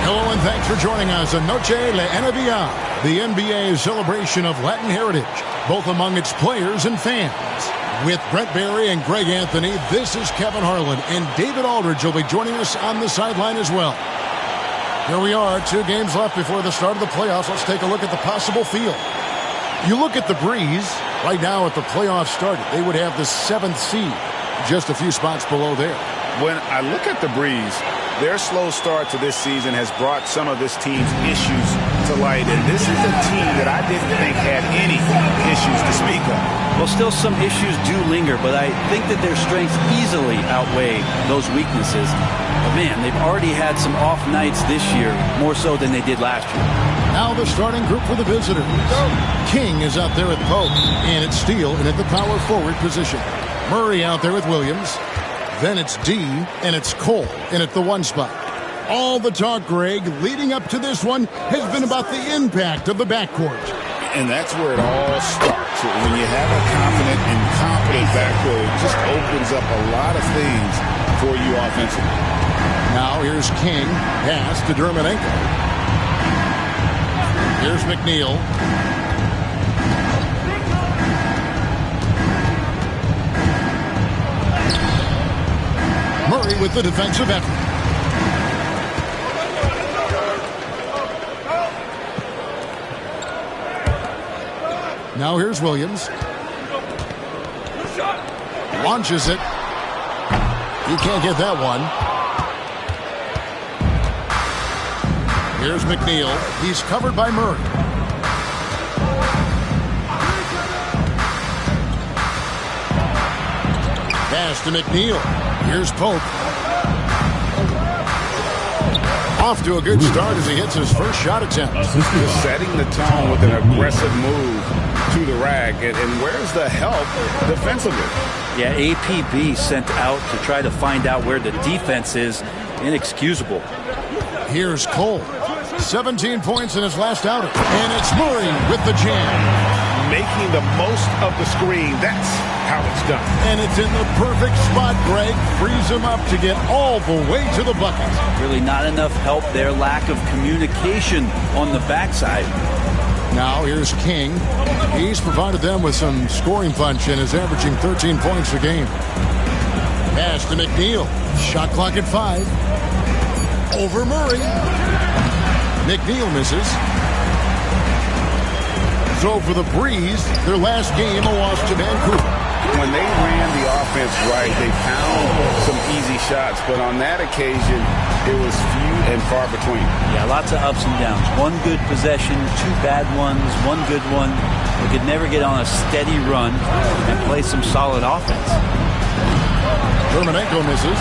Hello and thanks for joining us on Noche La NBA, the NBA celebration of Latin heritage, both among its players and fans. With Brent Barry and Greg Anthony, this is Kevin Harlan, and David Aldridge will be joining us on the sideline as well. Here we are, 2 games left before the start of the playoffs. Let's take a look at the possible field. You look at the Breeze. Right now, at the playoffs started, they would have the 7th seed, just a few spots below there. When I look at the Breeze, their slow start to this season has brought some of this team's issues to light. And this is a team that I didn't think had any issues to speak of. Well, still some issues do linger, but I think that their strengths easily outweigh those weaknesses. But man, they've already had some off nights this year, more so than they did last year. Now the starting group for the visitors. King is out there at Pope, and it's Steele in at the power forward position. Murray out there with Williams. Then it's D, and it's Cole in at the 1 spot. All the talk, Greg, leading up to this one has been about the impact of the backcourt. And that's where it all starts. When you have a confident and competent backcourt, it just opens up a lot of things for you offensively. Now here's King, pass to Dermonenko. Here's McNeil. Murray with the defensive effort. Now here's Williams. Launches it. He can't get that one. Here's McNeil. He's covered by Murray. Pass to McNeil. Here's Pope. Off to a good start as he hits his first shot attempt. Just setting the tone with an aggressive move to the rack. And where's the help defensively? Yeah, APB sent out to try to find out where the defense is. Inexcusable. Here's Cole. 17 points in his last outing. And it's Murray with the jam. Making the most of the screen. That's how it's done. And it's in the perfect spot, Greg. Frees him up to get all the way to the bucket. Really not enough help there. Lack of communication on the backside. Now here's King. He's provided them with some scoring punch and is averaging 13 points a game. Pass to McNeil. Shot clock at 5. Over Murray. McNeil misses. So for the Breeze, their last game a loss to Vancouver. When they ran the offense right, they found some easy shots, but on that occasion, it was few and far between. Yeah, lots of ups and downs. 1 good possession, 2 bad ones, 1 good one. They could never get on a steady run and play some solid offense. Dermonenko misses.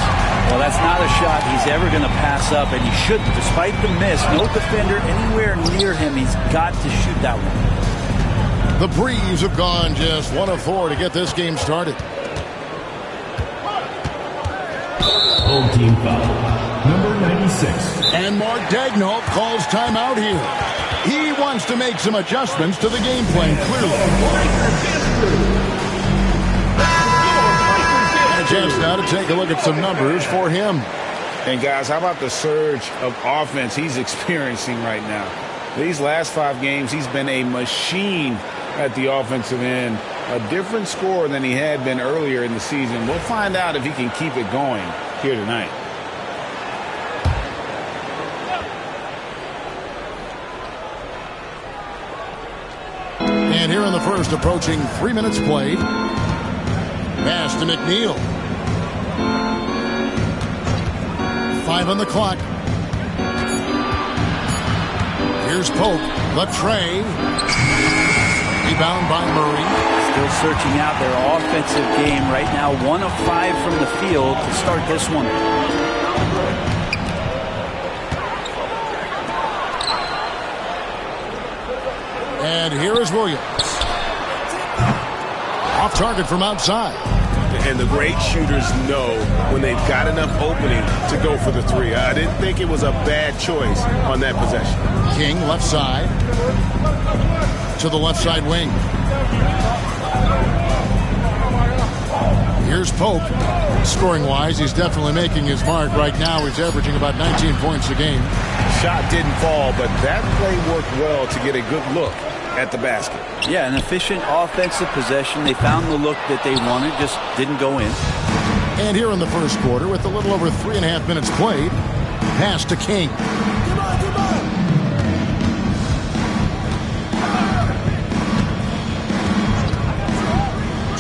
Well, that's not a shot he's ever going to pass up, and he shouldn't. Despite the miss, no defender anywhere near him. He's got to shoot that one. The Breeze have gone just 1 of 4 to get this game started. Home team foul. Number 96. And Mark Daigneault calls timeout here. He wants to make some adjustments to the game plan, clearly. And a chance now to take a look at some numbers for him. And guys, how about the surge of offense he's experiencing right now? These last 5 games, he's been a machine at the offensive end. A different score than he had been earlier in the season. We'll find out if he can keep it going here tonight. And here in the first, approaching 3 minutes played. Pass to McNeil. 5 on the clock. Here's Pope. The tray. Rebound by Murray. Still searching out their offensive game right now. 1 of 5 from the field to start this one. And here is Williams. Off target from outside. And the great shooters know when they've got enough opening to go for the 3. I didn't think it was a bad choice on that possession. King left side. To the left side wing. Here's Pope. Scoring-wise, he's definitely making his mark right now. He's averaging about 19 points a game. Shot didn't fall, but that play worked well to get a good look at the basket. Yeah, an efficient offensive possession. They found the look that they wanted, just didn't go in. And here in the first quarter, with a little over 3.5 minutes played, pass to King.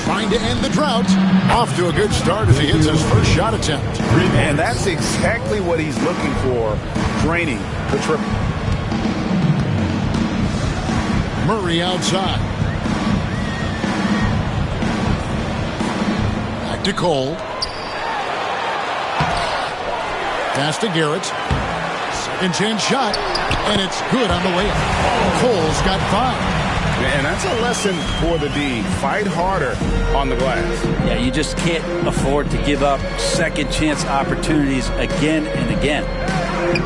Trying to end the drought. Off to a good start as he hits his first shot attempt. And that's exactly what he's looking for, draining the triple. Murray outside. Back to Cole. Pass to Garrett. Second chance shot. And it's good on the way up. Cole's got 5. And that's a lesson for the D. Fight harder on the glass. Yeah, you just can't afford to give up second chance opportunities again and again.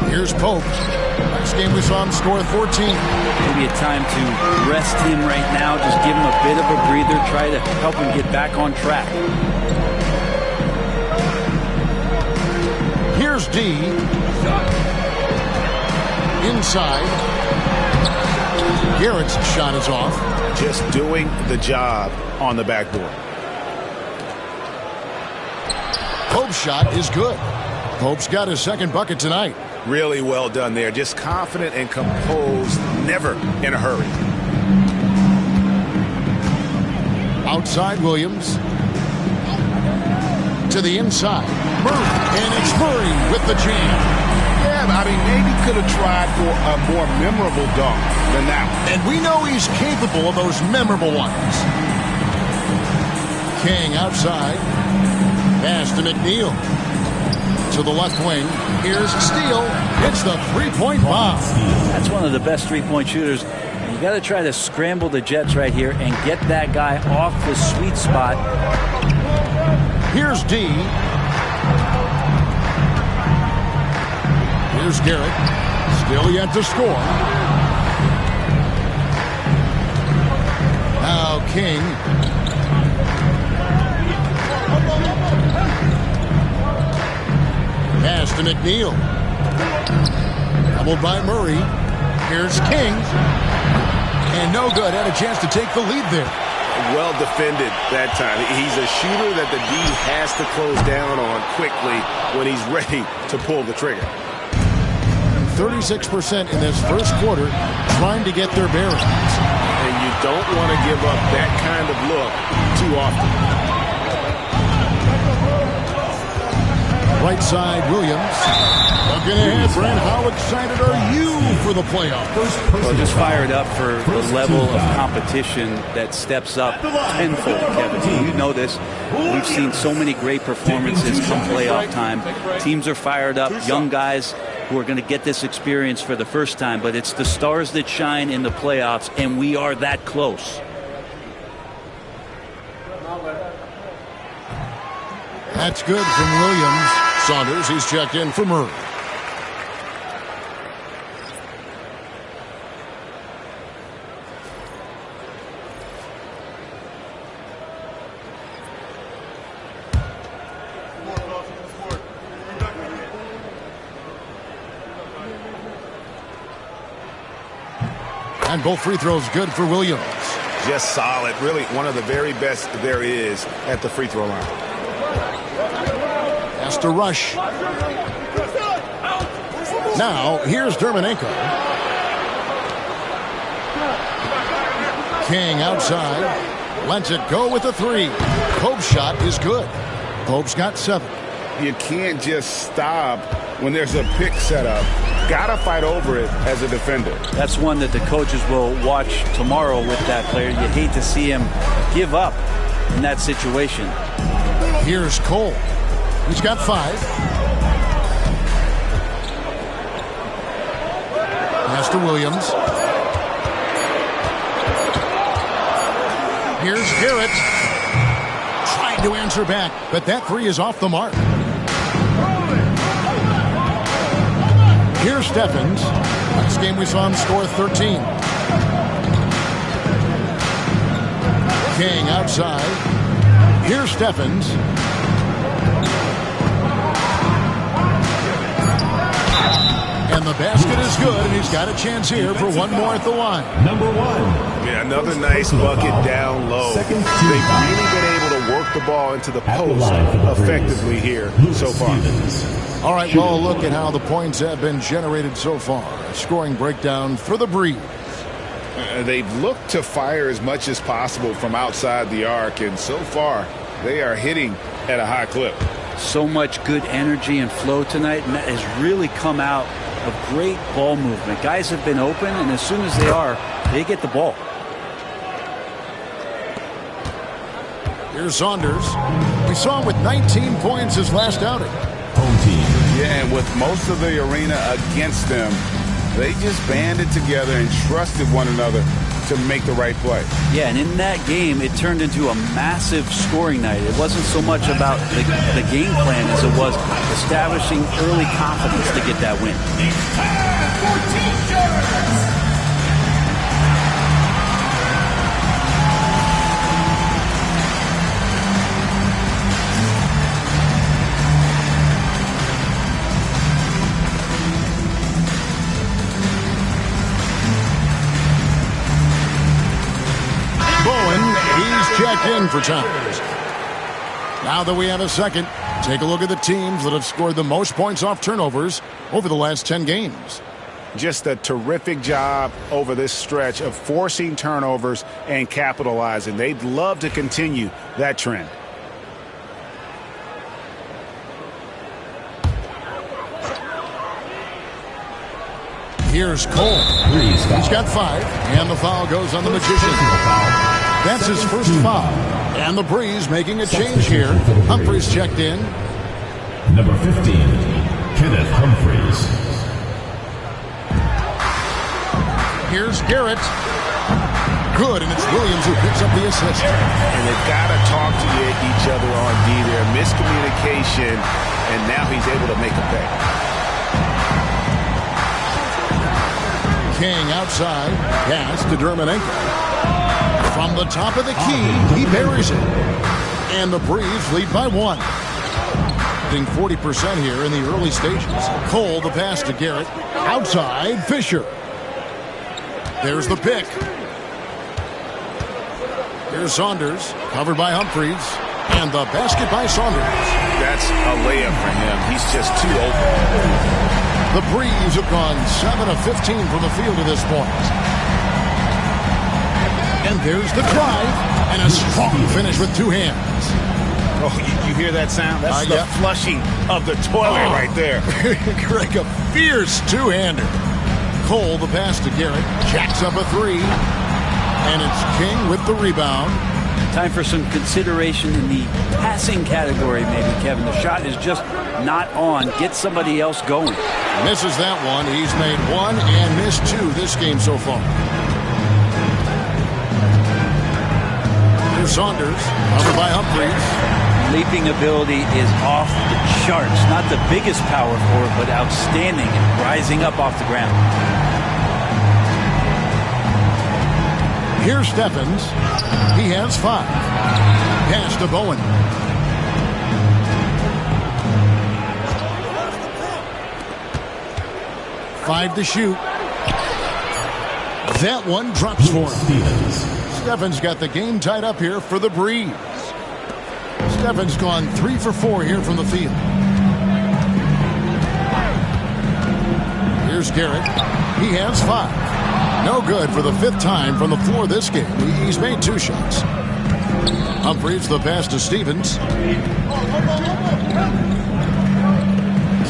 Here's Pope. Last game we saw him score 14. Maybe a time to rest him right now. Just give him a bit of a breather. Try to help him get back on track. Here's D. Inside. Garrett's shot is off. Just doing the job on the backboard. Pope's shot is good. Pope's got his second bucket tonight. Really well done there. Just confident and composed, never in a hurry. Outside Williams. To the inside. Murray. And it's Murray with the jam. Yeah, I mean, maybe could have tried for a more memorable dunk than that one. And we know he's capable of those memorable ones. King outside. Pass to McNeil. To the left wing. Here's Steele. It's the three-point bomb. That's one of the best three-point shooters. You got to try to scramble the Jets right here and get that guy off the sweet spot. Here's D. Here's Garrett. Still yet to score. Now King. Pass to McNeil. Doubled by Murray. Here's King. And no good. Had a chance to take the lead there. Well defended that time. He's a shooter that the D has to close down on quickly when he's ready to pull the trigger. 36% in this first quarter trying to get their bearings. And you don't want to give up that kind of look too often. Right side, Williams. Looking ahead, Brent, how excited are you for the playoffs? Well, just fired up for the level of competition that steps up tenfold, Kevin. You know this. We've seen so many great performances come playoff time. Teams are fired up, young guys who are going to get this experience for the first time, but it's the stars that shine in the playoffs, and we are that close. That's good from Williams. Saunders, he's checked in for Murray. And both free throws good for Williams. Just solid. Really one of the very best there is at the free throw line. Has to rush. Now, here's Dermanenko. King outside. Lets it go with a three. Pope's shot is good. Pope's got 7. You can't just stop when there's a pick set up. Gotta fight over it as a defender. That's one that the coaches will watch tomorrow with that player. You hate to see him give up in that situation. Here's Cole. He's got 5. Pass to Williams. Here's Garrett. Trying to answer back, but that three is off the mark. Here's Stephens. Last game we saw him score 13. King outside. Here's Stephens. And the basket is good, and he's got a chance here for one more at the line. Number 1. Yeah, another nice bucket down low. They've really been able to work the ball into the post effectively here so far. All right, well, look at how the points have been generated so far. Scoring breakdown for the Breeze. They've looked to fire as much as possible from outside the arc, and so far they are hitting at a high clip. So much good energy and flow tonight, and that has really come out of great ball movement. Guys have been open, and as soon as they get the ball. Here's Saunders. We saw him with 19 points his last outing. Home team. Yeah, and with most of the arena against them, they just banded together and trusted one another to make the right play. Yeah, and in that game, it turned into a massive scoring night. It wasn't so much about the game plan as it was establishing early confidence to get that win. Checked in for times. Now that we have a second, take a look at the teams that have scored the most points off turnovers over the last 10 games. Just a terrific job over this stretch of forcing turnovers and capitalizing. They'd love to continue that trend. Here's Cole. He's got 5, and the foul goes on the Magician. That's his first foul. And the Breeze making a change here. Humphries checked in. Number 15, Kenneth Humphries. Here's Garrett. Good, and it's Williams who picks up the assist. And they've got to talk to each other on D there. Miscommunication, and now he's able to make a pay. King outside. Pass to Dermanenko. From the top of the key, he buries it. And the Breeze lead by 1. Hitting 40% here in the early stages. Cole, the pass to Garrett. Outside, Fisher. There's the pick. Here's Saunders, covered by Humphries. And the basket by Saunders. That's a layup for him. He's just too open. The Breeze have gone 7 of 15 from the field at this point. And there's the drive, and a strong finish with 2 hands. Oh, you hear that sound? That's the flushing of the toilet right there. Greg, a fierce 2-hander. Cole, the pass to Garrett, jacks up a 3. And it's King with the rebound. Time for some consideration in the passing category, maybe, Kevin. The shot is just not on. Get somebody else going. Misses that one. He's made 1 and missed 2 this game so far. Saunders, covered by Humphries. Leaping ability is off the charts. Not the biggest power forward, but outstanding and rising up off the ground. Here's Stephens. He has 5. Pass to Bowen. Five to shoot. That one drops for him. Stephens got the game tied up here for the Breeze. Stephens gone 3 for 4 here from the field. Here's Garrett. He has 5. No good for the 5th time from the floor this game. He's made 2 shots. Humphries the pass to Stevens.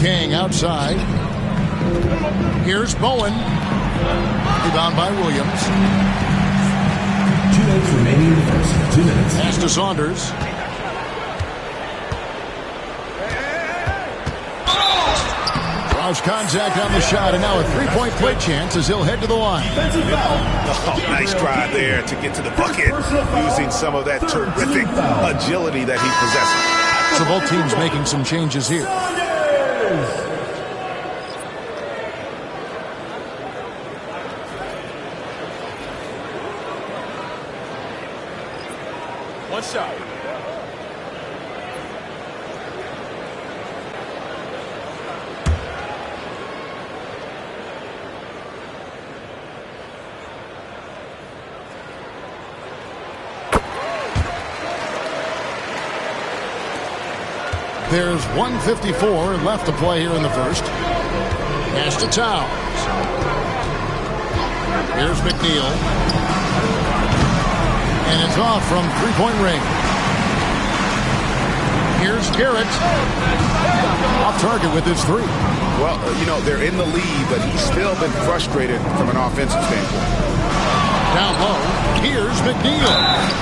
King outside. Here's Bowen. Rebound by Williams. 2 minutes remaining in the first. 2 minutes. Pass to Saunders. Draws contact on the shot, and now a 3-point play chance as he'll head to the line. Oh, nice drive there to get to the bucket, using some of that terrific agility that he possesses. So both teams making some changes here. One shot. There's 1:54 left to play here in the first. Pass to Towns. Here's McNeil. And it's off from three-point range. Here's Garrett. Off target with his three. Well, you know, they're in the lead, but he's still been frustrated from an offensive standpoint. Down low, here's McNeil.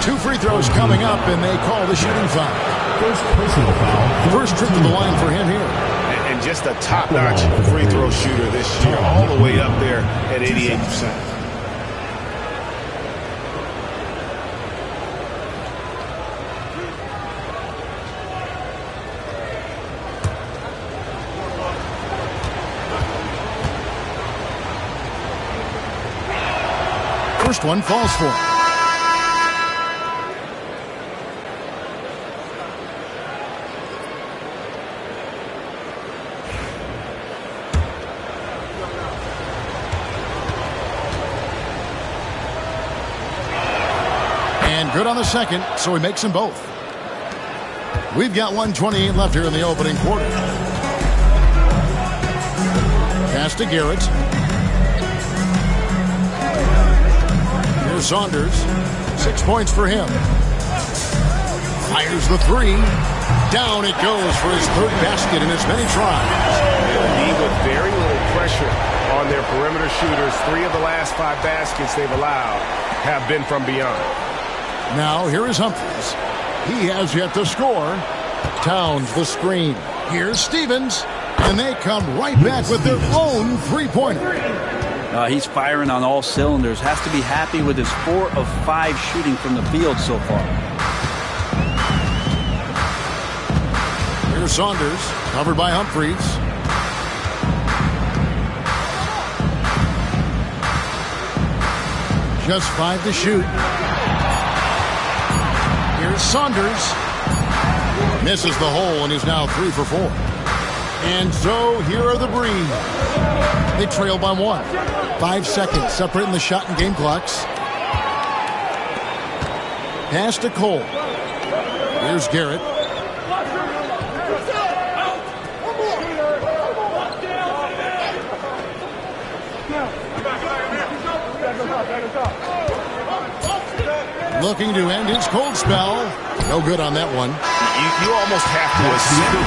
2 free throws coming up, and they call the shooting foul. First personal foul. First trip to the line for him here. And just a top-notch free throw shooter this year, all the way up there at 88%. First one falls for him. And good on the second, so he makes them both. We've got 1:28 left here in the opening quarter. Pass to Garrett. Saunders, 6 points for him. Fires the three. Down it goes for his third basket in as many tries. They'll lead with very little pressure on their perimeter shooters. 3 of the last 5 baskets they've allowed have been from beyond. Now here is Humphries. He has yet to score. Towns the screen. Here's Stevens. And they come right back with their own three-pointer. He's firing on all cylinders. Has to be happy with his 4 of 5 shooting from the field so far. Here's Saunders, covered by Humphries. Just 5 to shoot. Here's Saunders. Misses the hole and is now 3 for 4. And so here are the Breeze. They trail by 1. 5 seconds separating the shot and game clocks. Pass to Cole. Here's Garrett. Looking to end his cold spell. No good on that one. You almost have to assume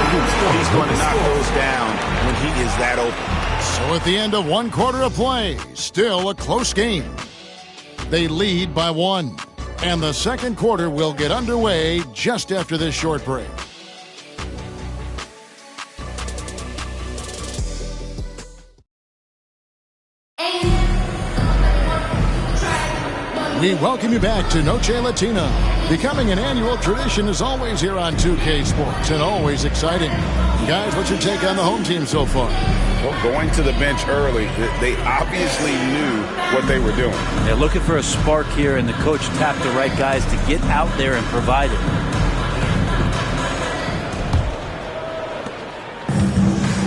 he's going to knock those down when he is that open. So at the end of 1 quarter of play, still a close game. They lead by 1. And the second quarter will get underway just after this short break. We welcome you back to Noche Latina. Becoming an annual tradition is always here on 2K Sports and always exciting. Guys, what's your take on the home team so far? Well, going to the bench early, they obviously knew what they were doing. They're looking for a spark here, and the coach tapped the right guys to get out there and provide it.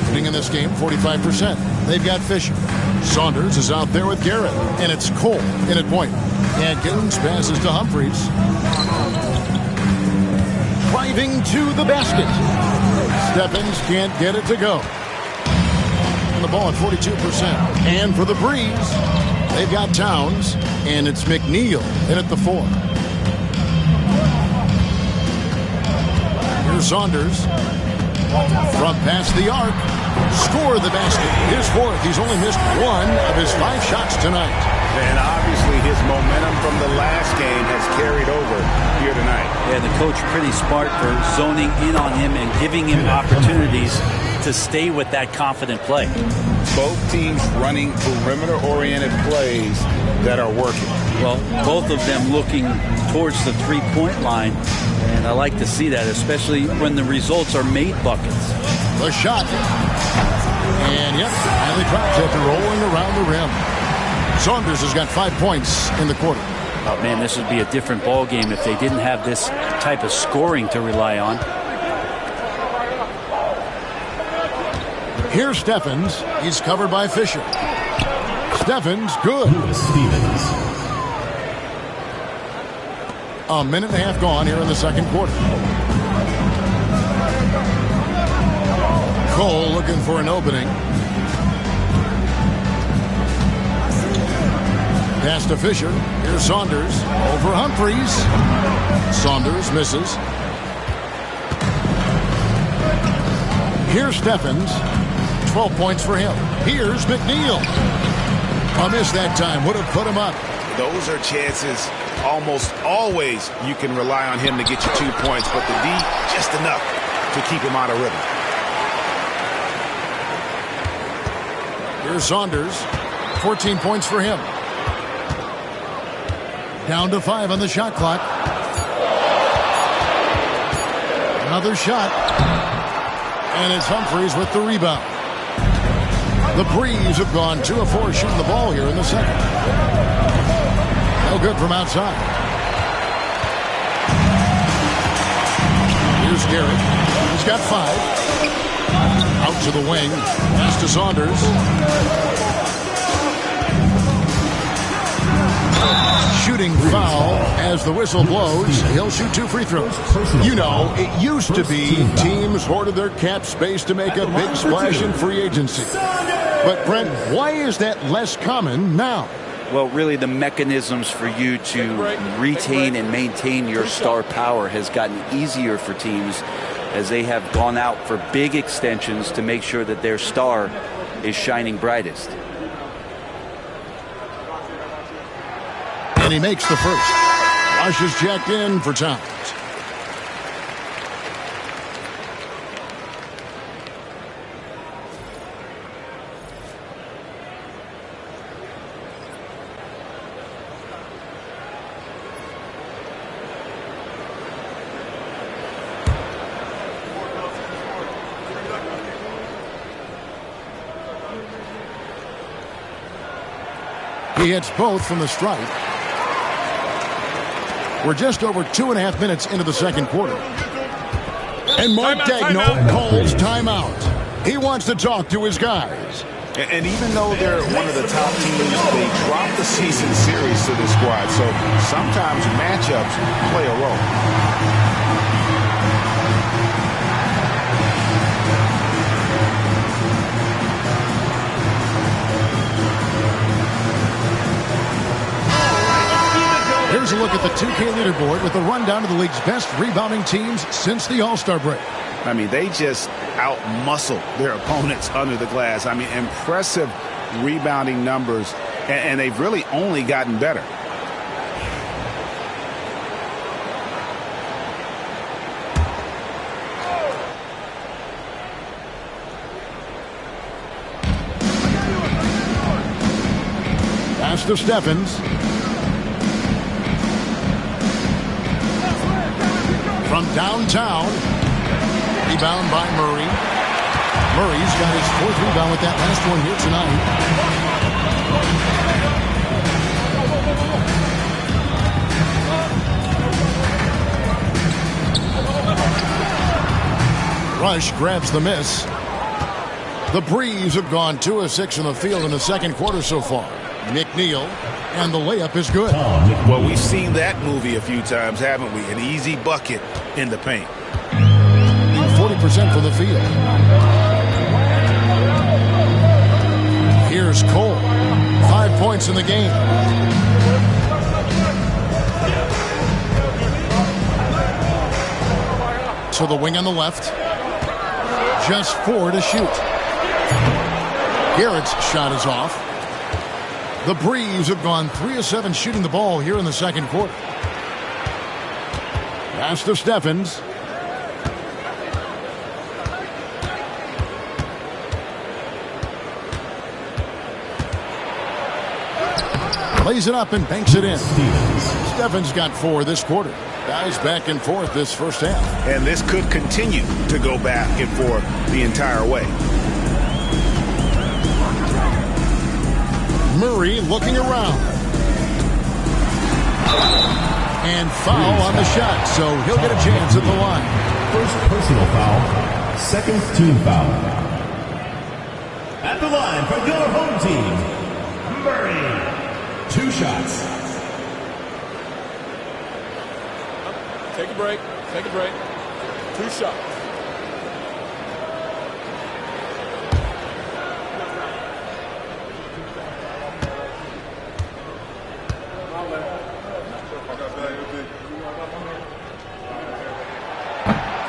Shooting in this game, 45%. They've got Fisher. Saunders is out there with Garrett, and it's Cole in at point. And Giddens passes to Humphries. Driving to the basket. Stephens can't get it to go. And the ball at 42%. And for the Breeze, they've got Towns, and it's McNeil in at the 4. Here's Saunders. From past the arc. Score the basket. His 4th. He's only missed 1 of his 5 shots tonight. And obviously his momentum from the last game has carried over here tonight. Yeah, the coach pretty smart for zoning in on him and giving him opportunities to stay with that confident play. Both teams running perimeter-oriented plays that are working. Well, both of them looking towards the three-point line, and I like to see that, especially when the results are made buckets. The shot. And yep, finally drops after rolling around the rim. Saunders has got 5 points in the quarter. Oh, man, this would be a different ball game if they didn't have this type of scoring to rely on. Here's Stephens. He's covered by Fisher. Stephens, good. Stevens. A minute and a half gone here in the second quarter. Cole looking for an opening. Pass to Fisher. Here's Saunders. Over Humphries. Saunders misses. Here's Stephens. 12 points for him. Here's McNeil. A miss that time. Would have put him up. Those are chances almost always you can rely on him to get you 2 points, but the D just enough to keep him out of rhythm. Here's Saunders. 14 points for him. Down to 5 on the shot clock. Another shot. And it's Humphries with the rebound. The Breeze have gone 2 of 4 shooting the ball here in the second. No good from outside. Here's Garrett. He's got 5. Out to the wing. Pass to Saunders. Shooting foul as the whistle blows. He'll shoot 2 free throws. You know, it used to be teams hoarded their cap space to make a big splash in free agency. But, Brent, why is that less common now? Well, really, the mechanisms for you to retain and maintain your star power has gotten easier for teams as they have gone out for big extensions to make sure that their star is shining brightest. And he makes the first. Rush is jacked in for Towns. He hits both from the stripe. We're just over 2.5 minutes into the second quarter. And Mark Daigneault calls timeout. He wants to talk to his guys. And even though they're one of the top teams, they drop the season series to the squad. So sometimes matchups play a role. Here's a look at the 2K leaderboard with a rundown of the league's best rebounding teams since the All-Star break. I mean, they just out-muscle their opponents under the glass. I mean, impressive rebounding numbers, and they've really only gotten better. Pass to Stephens. From downtown, rebound by Murray. Murray's got his 4th rebound with that last one here tonight. Rush grabs the miss. The Breeze have gone 2 of 6 in the field in the second quarter so far. McNeil, and the layup is good. Well, we've seen that movie a few times, haven't we? An easy bucket in the paint. 40% from the field. Here's Cole. 5 points in the game. To the wing on the left. Just 4 to shoot. Garrett's shot is off. The Breeze have gone 3 of 7 shooting the ball here in the second quarter. Pass to Stephens. Lays it up and banks it in. Stephens got 4 this quarter. Guys back and forth this first half. And this could continue to go back and forth the entire way. Murray looking around. And foul on the shot, so he'll get a chance at the line. First personal foul, second team foul. At the line for your home team, Murray. 2 shots. Take a break. Take a break. 2 shots.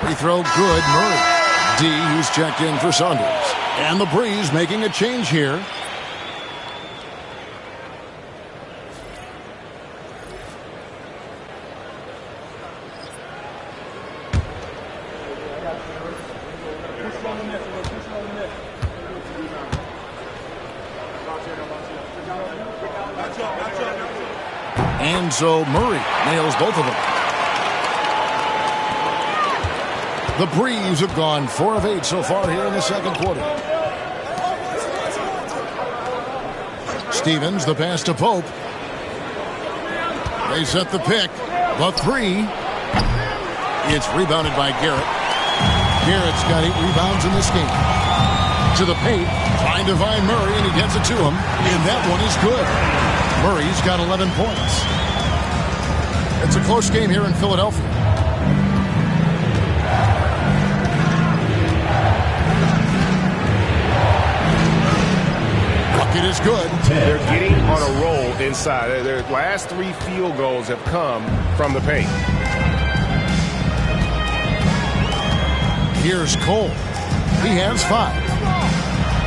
Free throw good. Murray. D, who's checked in for Saunders. And the Breeze making a change here. And so Murray nails both of them. The Breeze have gone 4 of 8 so far here in the second quarter. Stevens, the pass to Pope. They set the pick. The 3. It's rebounded by Garrett. Garrett's got 8 rebounds in this game. To the paint, trying to find Murray, and he gets it to him. And that one is good. Murray's got 11 points. It's a close game here in Philadelphia. Bucket is good. They're getting on a roll inside. Their last 3 field goals have come from the paint. Here's Cole. He has 5.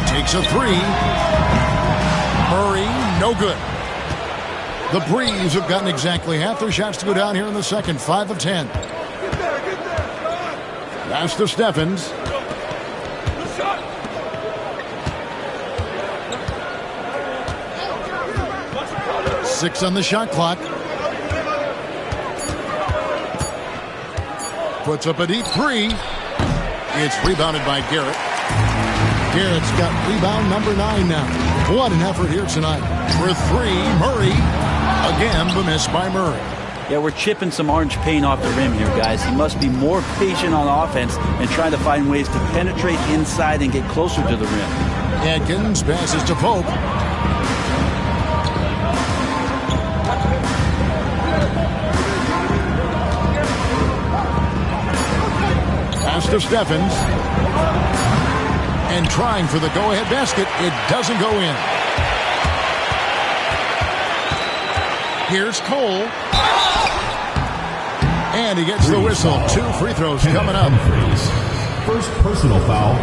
Takes a 3. Murray, no good. The Breeze have gotten exactly half their shots to go down here in the second. 5 of 10. Pass to Steffens. Six on the shot clock. Puts up a deep 3. It's rebounded by Garrett. Garrett's got rebound number 9 now. What an effort here tonight. For 3, Murray. Again, the miss by Murray. Yeah, we're chipping some orange paint off the rim here, guys. He must be more patient on offense and trying to find ways to penetrate inside and get closer to the rim. Adkins passes to Pope. Pass to Steffens. And trying for the go-ahead basket. It doesn't go in. Here's Cole. And he gets the whistle. 2 free throws coming up. First personal foul,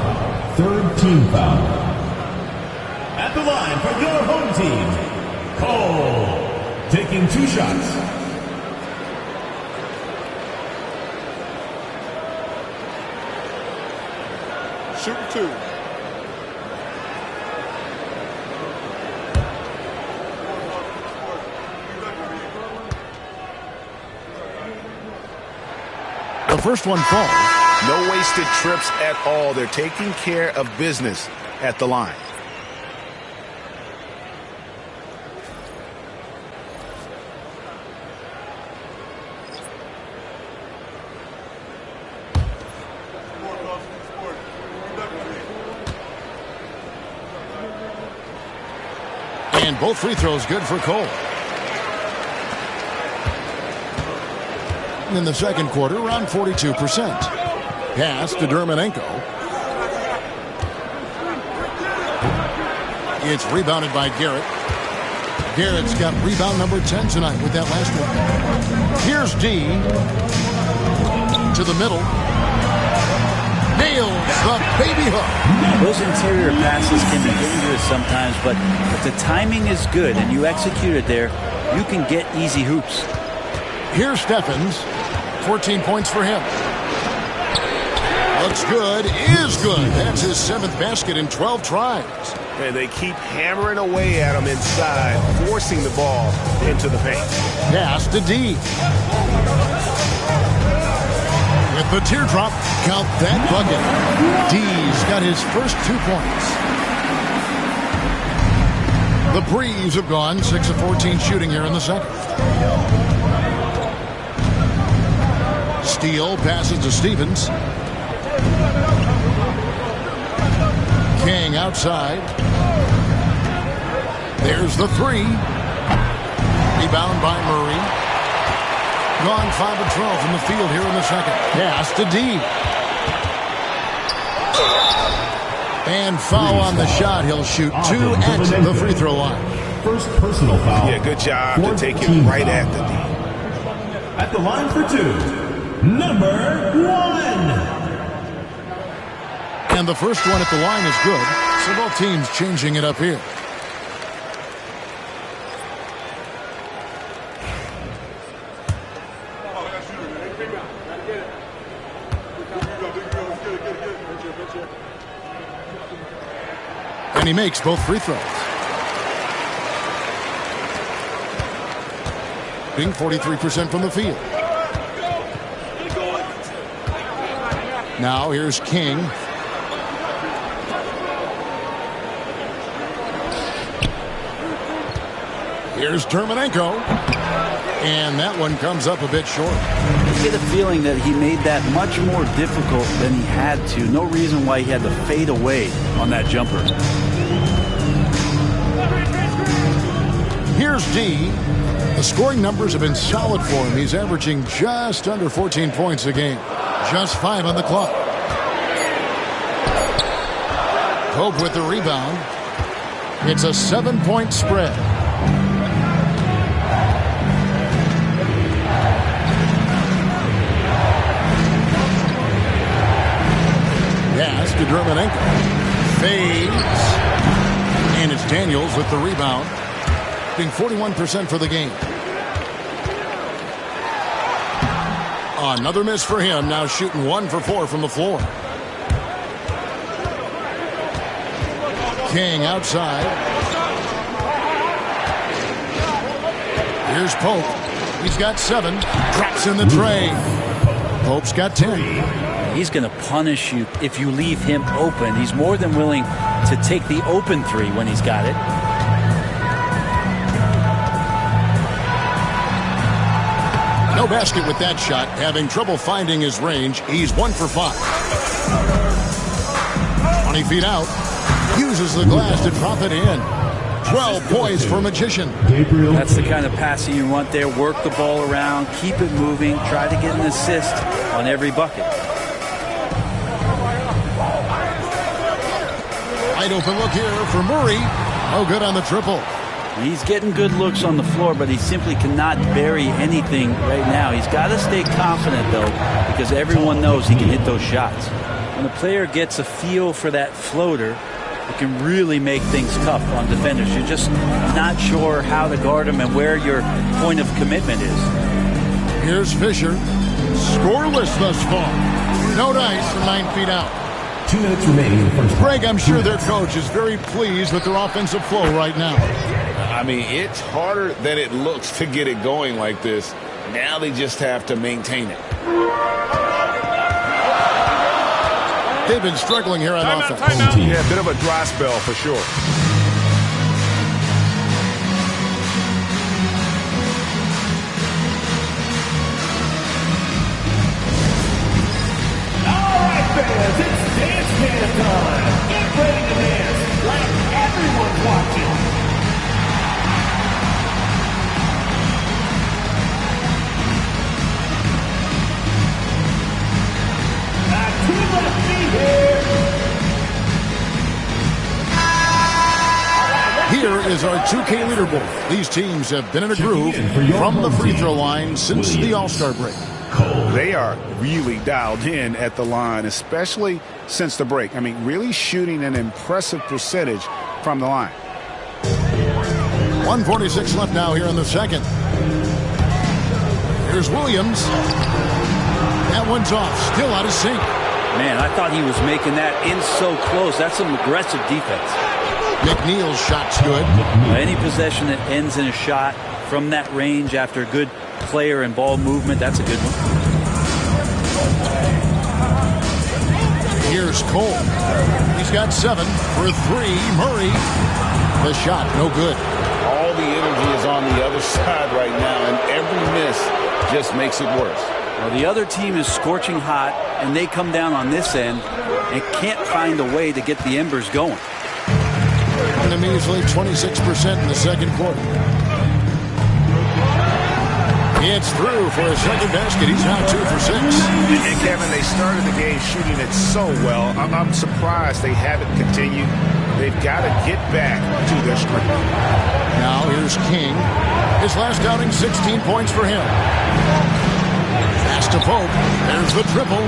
3rd team foul. At the line for your home team, Cole, taking 2 shots. Shooting 2. The first one falls. No wasted trips at all. They're taking care of business at the line. And both free throws good for Cole. In the second quarter, around 42%. Pass to Dermanenko. It's rebounded by Garrett. Garrett's got rebound number 10 tonight with that last one. Here's D. To the middle. Nails the baby hook. Those interior passes can be dangerous sometimes, but if the timing is good and you execute it there, you can get easy hoops. Here's Steffens. 14 points for him. Looks good, is good. That's his 7th basket in 12 tries. And they keep hammering away at him inside, forcing the ball into the paint. Pass to D. With the teardrop, count that bucket. D's got his first 2 points. The Breeze have gone 6 of 14 shooting here in the second. Steele passes to Stevens. King outside. There's the 3. Rebound by Murray. Gone 5 of 12 from the field here in the second. Pass to D. And foul on the shot. He'll shoot 2 at the free throw line. First personal foul. Yeah, good job to take it right at the D. At the line for 2, number 1. And the first one at the line is good. So both teams changing it up here. And he makes both free throws. Being 43% from the field. Now here's King. Here's Dermanenko. And that one comes up a bit short. You get a feeling that he made that much more difficult than he had to. No reason why he had to fade away on that jumper. Here's D. The scoring numbers have been solid for him. He's averaging just under 14 points a game. Just 5 on the clock. Pope with the rebound. It's a 7-point spread. Pass to Dermanenko. Fades. And it's Daniels with the rebound. Being 41% for the game. Another miss for him. Now shooting 1 for 4 from the floor. King outside. Here's Pope. He's got 7. Drops in the tray. Pope's got 10. He's going to punish you if you leave him open. He's more than willing to take the open 3 when he's got it. No basket with that shot. Having trouble finding his range. He's 1 for 5. 20 feet out. Uses the glass to drop it in. 12 points for Magician. That's the kind of passing you want there. Work the ball around. Keep it moving. Try to get an assist on every bucket. Wide open look here for Murray. No good on the triple. He's getting good looks on the floor, but he simply cannot bury anything right now. He's got to stay confident, though, because everyone knows he can hit those shots. When a player gets a feel for that floater, it can really make things tough on defenders. You're just not sure how to guard them and where your point of commitment is. Here's Fisher. Scoreless thus far. No dice from 9 feet out. 2 minutes remaining in the first. Greg, I'm sure their coach is very pleased with their offensive flow right now. I mean, it's harder than it looks to get it going like this. Now they just have to maintain it. They've been struggling here on offense. Yeah, a bit of a dry spell for sure. All right, fans, it's dance can time. Get ready to dance like everyone's watching. Here is our 2K leaderboard. These teams have been in a groove from the free throw line since the All-Star break. They are really dialed in at the line, especially since the break. I mean, really shooting an impressive percentage from the line. 1:46 left now here in the second. Here's Williams. That one's off. Still out of sync. Man, I thought he was making that in so close. That's some aggressive defense. McNeil's shot's good. Any possession that ends in a shot from that range after good player and ball movement, that's a good one. Here's Cole. He's got 7 for 3. Murray. The shot, no good. All the energy is on the other side right now, and every miss just makes it worse. Well, the other team is scorching hot, and they come down on this end and can't find a way to get the embers going. And a measly 26% in the second quarter. It's through for a second basket. He's now 2 for 6. And Kevin, they started the game shooting it so well. I'm surprised they haven't continued. They've got to get back to their strength. Now here's King. His last outing, 16 points for him. Pass to Pope. There's the triple.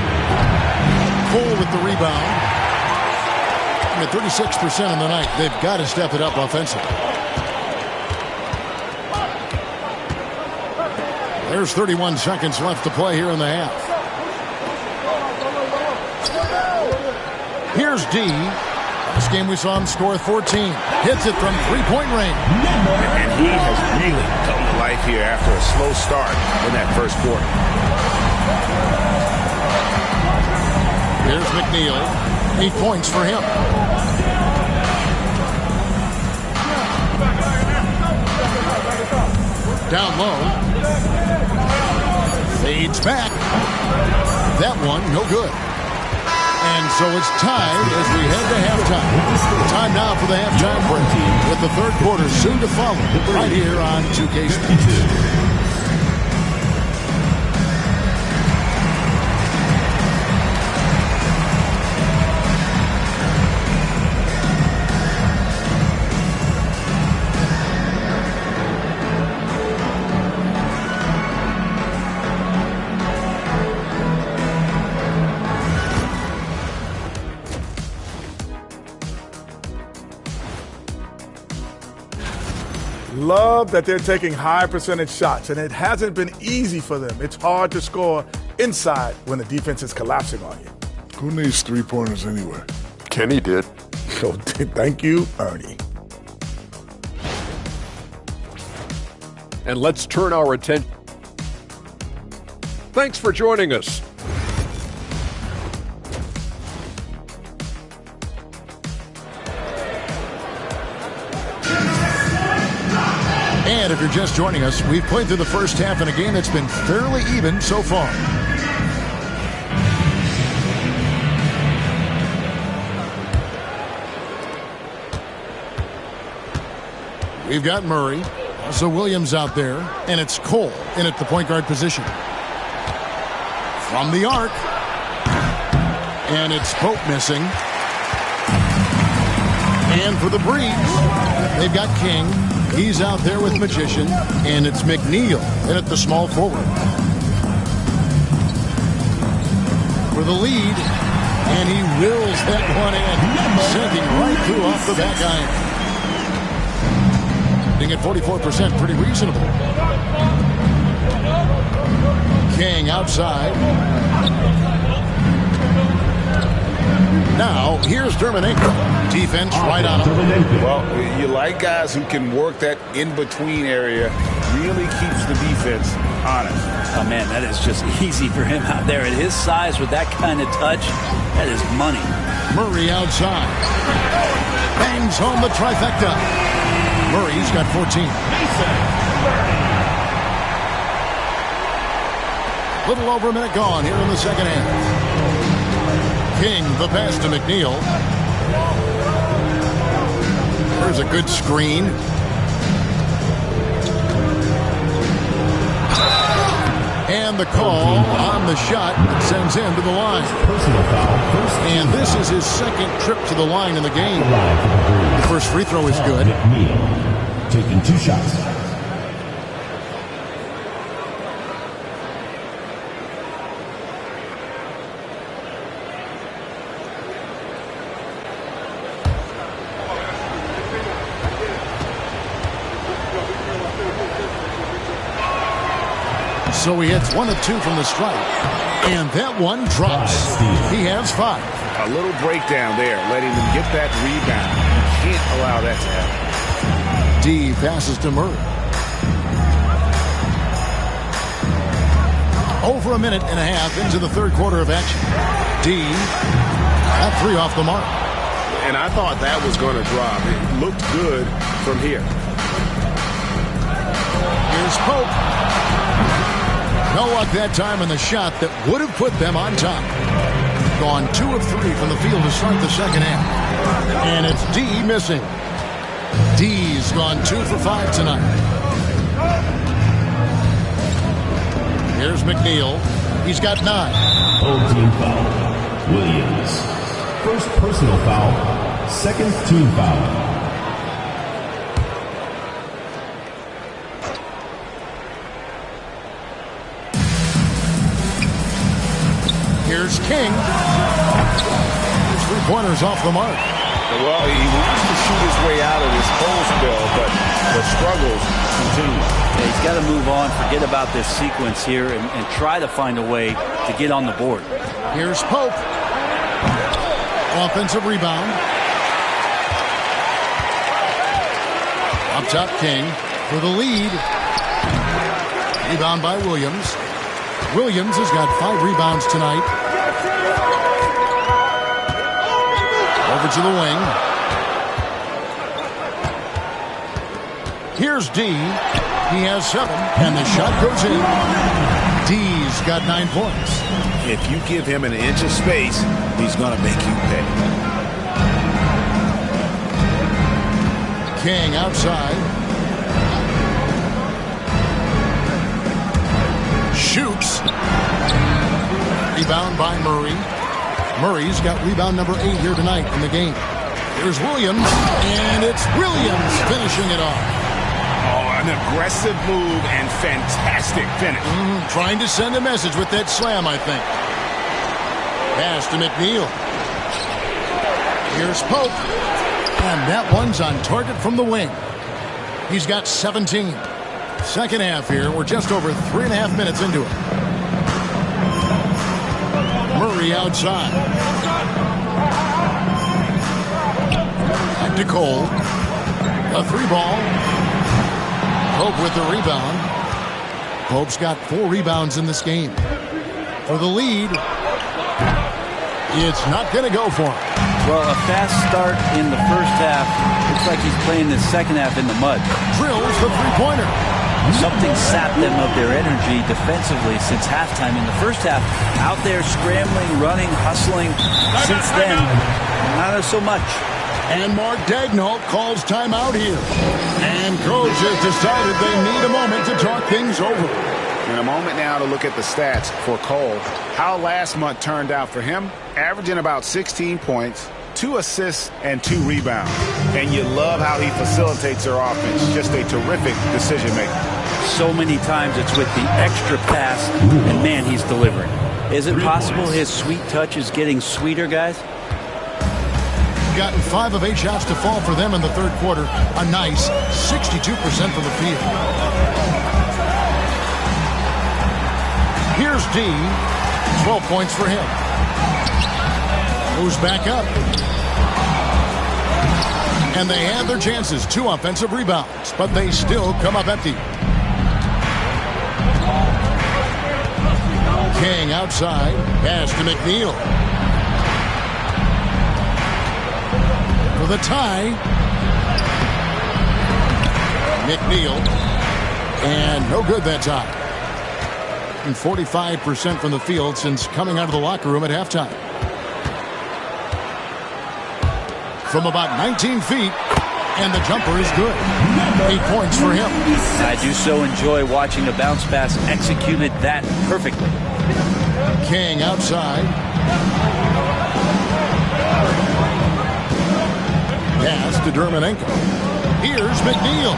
Cole with the rebound. At 36% in the night, they've got to step it up offensively. There's 31 seconds left to play here in the half. Here's D. This game we saw him score 14. Hits it from three-point range. And he has really come to life here after a slow start in that first quarter. Here's McNeil. 8 points for him. Down low. Fades back. That one, no good. And so it's tied as we head to halftime. Time now for the halftime break, with the third quarter soon to follow right here on 2K Sports. Love that they're taking high percentage shots, and it hasn't been easy for them. It's hard to score inside when the defense is collapsing on you. Who needs three-pointers anyway? Kenny did. So thank you, Ernie. And let's turn our attention. Thanks for joining us. And if you're just joining us, we've played through the first half in a game that's been fairly even so far. We've got Murray. Also Williams out there. And it's Cole in at the point guard position. From the arc. And it's Pope missing. And for the breeze, they've got King. He's out there with Magician, and it's McNeil in at the small forward. For the lead, and he wills that one in, sending right through off the back iron. Being at 44%, pretty reasonable. King outside. Now, here's Dermanenko. Defense right on him. Well, you like guys who can work that in-between area. Really keeps the defense honest. Oh, man, that is just easy for him out there. At his size with that kind of touch, that is money. Murray outside. Bangs home the trifecta. Murray's got 14. Little over a minute gone here in the second half. King, the pass to McNeil. There's a good screen. And the call on the shot that sends him to the line. And this is his second trip to the line in the game. The first free throw is good. McNeil taking 2 shots. So he hits 1 of 2 from the stripe. And that one drops. He has 5. A little breakdown there, letting them get that rebound. You can't allow that to happen. D passes to Murray. Over a minute and a half into the third quarter of action. D, that 3 off the mark. And I thought that was going to drop. It looked good from here. Here's Pope. No luck that time on the shot that would have put them on top. Gone 2 of 3 from the field to start the second half. And it's D missing. D's gone 2 for 5 tonight. Here's McNeil. He's got 9. Full team foul. Williams. First personal foul. Second team foul. Here's King. His three-pointers off the mark. Well, he wants to shoot his way out of this cold spell, but the struggles continue. Yeah, he's got to move on, forget about this sequence here, and try to find a way to get on the board. Here's Pope. Offensive rebound. Up top, King for the lead. Rebound by Williams. Williams has got 5 rebounds tonight. Over to the wing. Here's D. He has 7, and the shot goes in. D's got 9 points. If you give him an inch of space, he's going to make you pay. King outside. Shoots. Rebound by Murray. Murray's got rebound number 8 here tonight in the game. Here's Williams, and it's Williams finishing it off. Oh, an aggressive move and fantastic finish. Trying to send a message with that slam, I think. Pass to McNeil. Here's Pope. And that one's on target from the wing. He's got 17. Second half here. We're just over 3.5 minutes into it. Murray outside. Back to Cole. A 3-ball. Pope with the rebound. Pope's got 4 rebounds in this game. For the lead. It's not going to go for him. Well, a fast start in the first half. Looks like he's playing the second half in the mud. Drills the three-pointer. Something sapped them of their energy defensively since halftime. In the first half, out there scrambling, running, hustling. Since then, not so much. And Mark Daigneault calls timeout here. And coach has decided they need a moment to talk things over. In a moment now to look at the stats for Cole. How last month turned out for him, averaging about 16 points, 2 assists, and 2 rebounds. And you love how he facilitates their offense. Just a terrific decision maker. So many times it's with the extra pass, and man, he's delivering. Is it possible his sweet touch is getting sweeter, guys? Gotten 5 of 8 shots to fall for them in the third quarter. A nice 62% from the field. Here's D. 12 points for him. Moves back up. And they have their chances. 2 offensive rebounds, but they still come up empty. King outside. Pass to McNeil. For the tie. McNeil. And no good that time. And 45% from the field since coming out of the locker room at halftime. From about 19 feet, and the jumper is good. 8 points for him. I do so enjoy watching a bounce pass executed that perfectly. King outside. Pass to Dermanenko. Here's McNeil.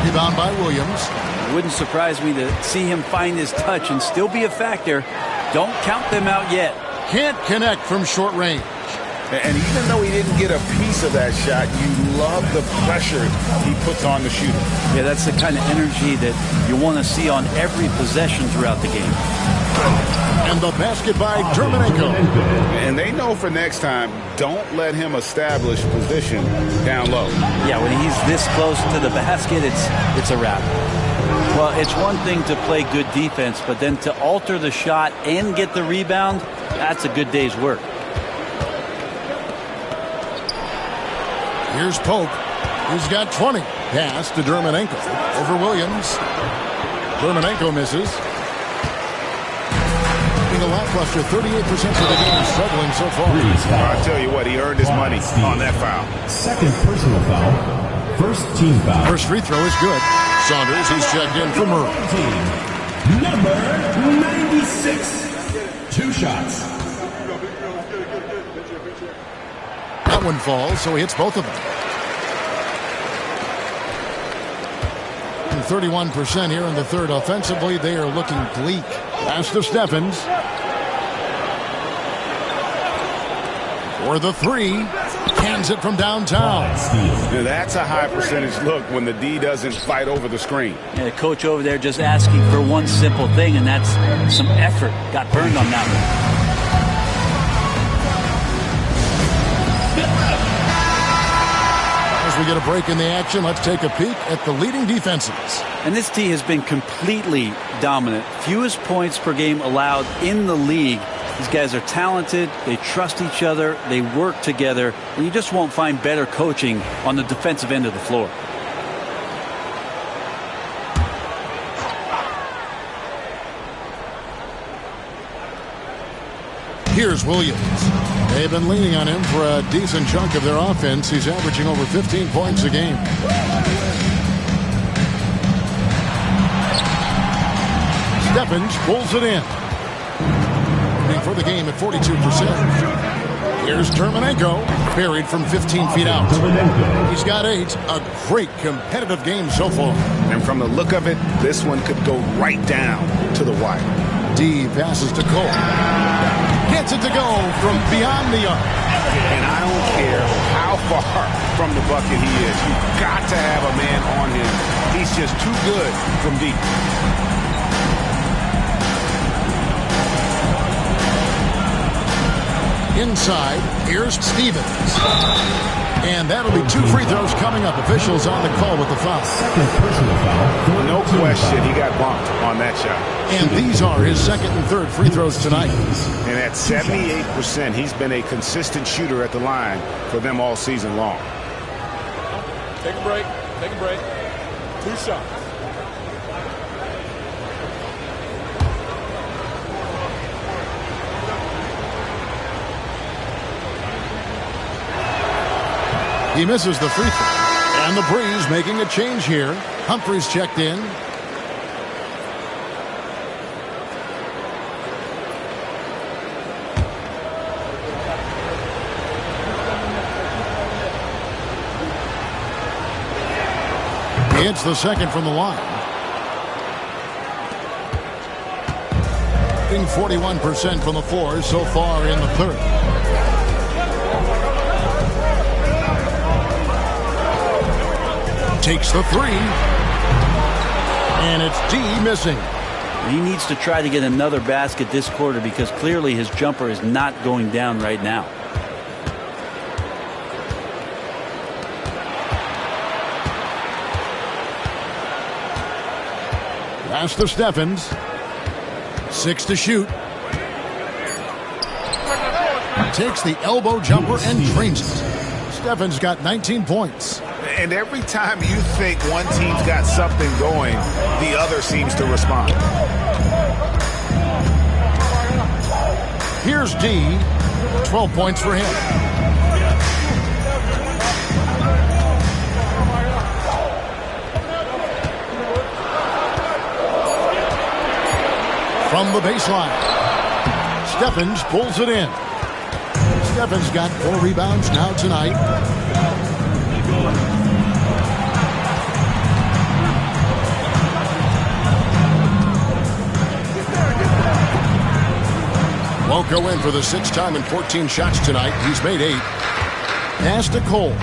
Rebound by Williams. It wouldn't surprise me to see him find his touch and still be a factor. Don't count them out yet. Can't connect from short range. And even though he didn't get a piece of that shot, you love the pressure he puts on the shooter. Yeah, that's the kind of energy that you want to see on every possession throughout the game. And the basket by Dermanenko. And they know for next time, don't let him establish position down low. Yeah, when he's this close to the basket, it's a wrap. Well, it's one thing to play good defense, but then to alter the shot and get the rebound, that's a good day's work. Here's Pope. He's got 20. Pass to Dermanenko. Over Williams. Dermanenko misses. Being a lackluster 38% for the game. Struggling so far. I'll tell you what, he earned his money on that foul. Second personal foul. First team foul. First free throw is good. Saunders, he's checked in for Murray. Number 96. 2 shots. That one falls, so he hits both of them. And 31% here in the third. Offensively, they are looking bleak. Pass to Steffens. For the three. Cans it from downtown. Now that's a high percentage look when the D doesn't fight over the screen. Yeah, the coach over there just asking for one simple thing, and that's some effort. Got burned on that one. As we get a break in the action, let's take a peek at the leading defenses. And this team has been completely dominant. Fewest points per game allowed in the league. These guys are talented, they trust each other, they work together, and you just won't find better coaching on the defensive end of the floor. Here's Williams. They've been leaning on him for a decent chunk of their offense. He's averaging over 15 points a game. Stephens pulls it in. For the game at 42%. Here's Terminenko, buried from 15 feet out. He's got 8. A great competitive game so far. And from the look of it, this one could go right down to the wire. D passes to Cole. Gets it to go from beyond the arc. And I don't care how far from the bucket he is. You've got to have a man on him. He's just too good from deep. Inside, here's Stevens. And that'll be 2 free throws coming up. Officials on the call with the foul. No question, he got bumped on that shot. And these are his second and third free throws tonight. And at 78%, he's been a consistent shooter at the line for them all season long. Take a break. Take a break. 2 shots. He misses the free throw. And the Breeze making a change here. Humphries checked in. He hits the second from the line. Shooting 41% from the floor so far in the third. Takes the three. And it's D missing. He needs to try to get another basket this quarter because clearly his jumper is not going down right now. Pass to Stephens. 6 to shoot. Takes the elbow jumper and drains it. Stephens got 19 points. And every time you think one team's got something going, the other seems to respond. Here's D. 12 points for him. From the baseline. Stephens pulls it in. Stephens got 4 rebounds now tonight. Won't go in for the 6th time in 14 shots tonight. He's made 8. Pass to Cole.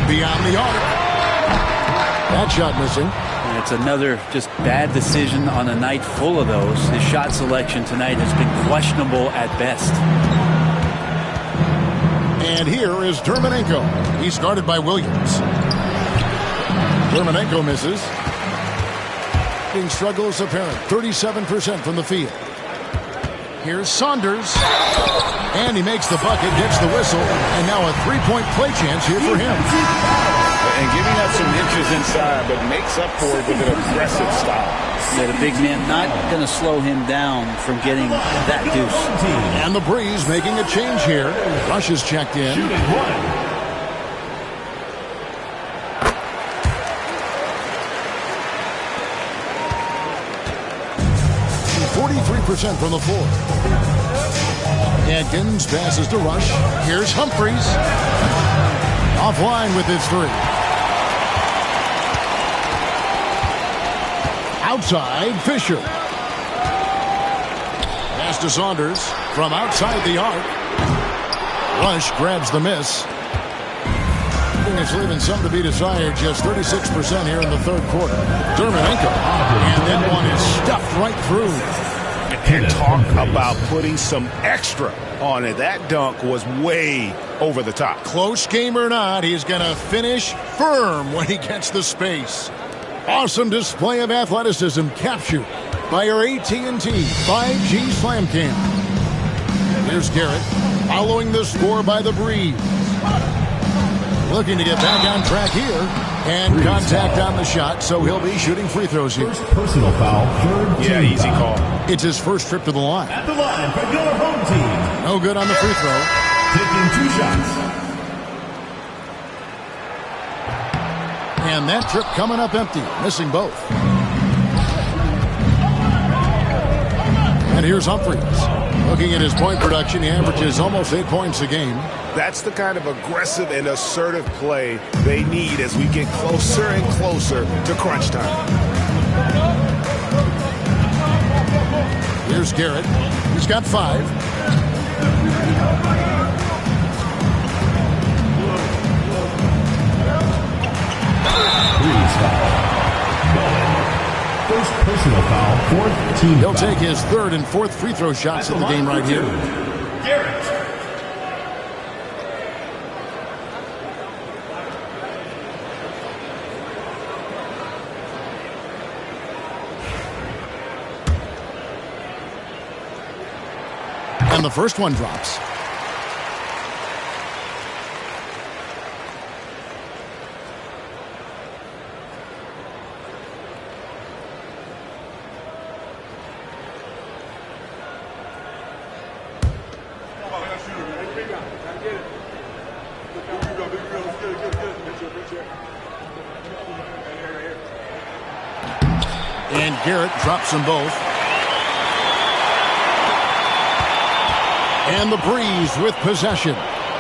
Beyond the arc. That shot missing. And it's another just bad decision on a night full of those. His shot selection tonight has been questionable at best. And here is Terminenko. He's guarded by Williams. Terminenko misses. Struggle is apparent. 37% from the field. Here's Saunders. And he makes the bucket, gets the whistle, and now a 3-point play chance here for him. And giving up some inches inside, but makes up for it with an aggressive style. Yeah, the big man not going to slow him down from getting that deuce. And the Breeze making a change here. Rush is checked in. 43% from the floor. Adkins passes to Rush. Here's Humphries. Offline with his 3. Outside, Fisher. pass to Saunders from outside the arc. Rush grabs the miss. It's leaving some to be desired. Just 36% here in the third quarter. Dermovenko. And that one is stuffed right through. And talk about putting some extra on it. That dunk was way over the top. Close game or not, he's going to finish firm when he gets the space. Awesome display of athleticism captured by our AT&T 5G Slam Cam. Here's Garrett following the score by the Breeze. Looking to get back on track here. And contact on the shot, so he'll be shooting free throws here. First personal foul, third team Yeah, easy foul. call. It's his first trip to the line. At the line for your home team. No good on the free throw. Taking 2 shots. And that trip coming up empty, missing both. And here's Humphries. Looking at his point production, he averages almost 8 points a game. That's the kind of aggressive and assertive play they need as we get closer and closer to crunch time. Here's Garrett. He's got 5. Breeze foul. Bowen. First personal foul, fourth team He'll foul. take his third and fourth free throw shots of the game right here. Garrett. And the first one drops. And Garrett drops them both. And the Breeze with possession.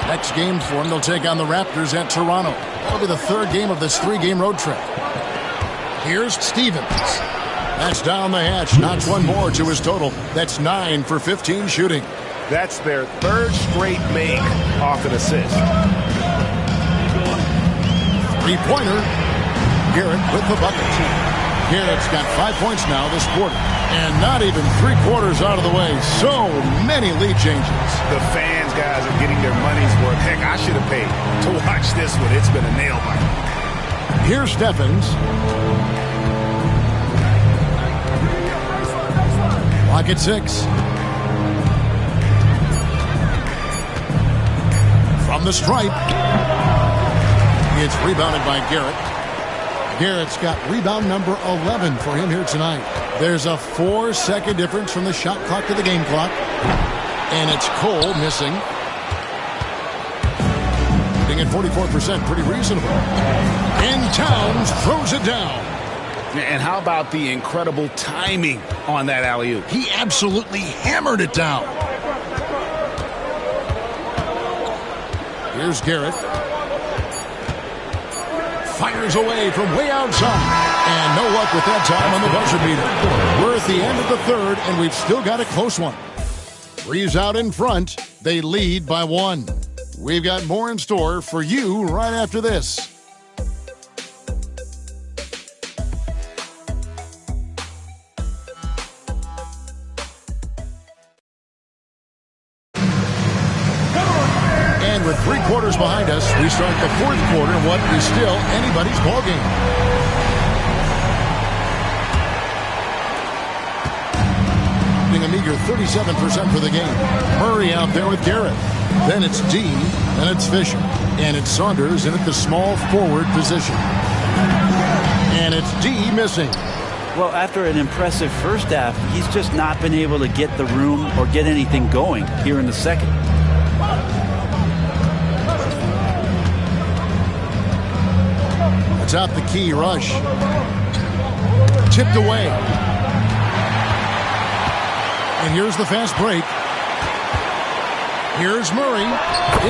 Next game for them, they'll take on the Raptors at Toronto. That'll be the third game of this 3-game road trip. Here's Stevens. That's down the hatch. Knocks one more to his total. That's 9 for 15 shooting. That's their third straight make off an assist. Three-pointer. Garrett with the bucket. Garrett's got 5 points now this quarter. And not even 3/4 out of the way. So many lead changes. The fans, guys, are getting their money's worth. Heck, I should have paid to watch this one. It's been a nail biter. Here's Stephens. Clock at 6. From the stripe. It's rebounded by Garrett. Garrett's got rebound number 11 for him here tonight. There's a 4-second difference from the shot clock to the game clock. And it's Cole missing. Shooting at 44%, pretty reasonable. And Towns throws it down. And how about the incredible timing on that alley-oop? He absolutely hammered it down. Here's Garrett. Fires away from way outside. And no luck with that time on the buzzer beater. We're at the end of the third, and we've still got a close one. Breeze out in front. They lead by 1. We've got more in store for you right after this. And with 3 quarters behind us, we start the fourth quarter in what is still anybody's ball game. A meager 37% for the game. Murray out there with Garrett. Then it's D, then it's Fisher. And it's Saunders in at the small forward position. And it's D missing. Well, after an impressive first half, he's just not been able to get the room or get anything going here in the second. Atop the key, Rush. Tipped away. And here's the fast break. Here's Murray.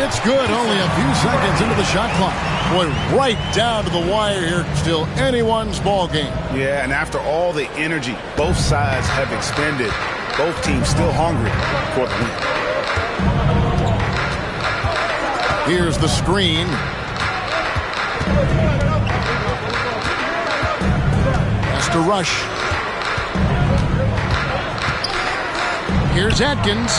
It's good. Only a few seconds into the shot clock. Boy, right down to the wire here. Still anyone's ball game. Yeah, and after all the energy both sides have expended, Both teams still hungry for the win. Here's the screen. Has to rush. Here's Atkins.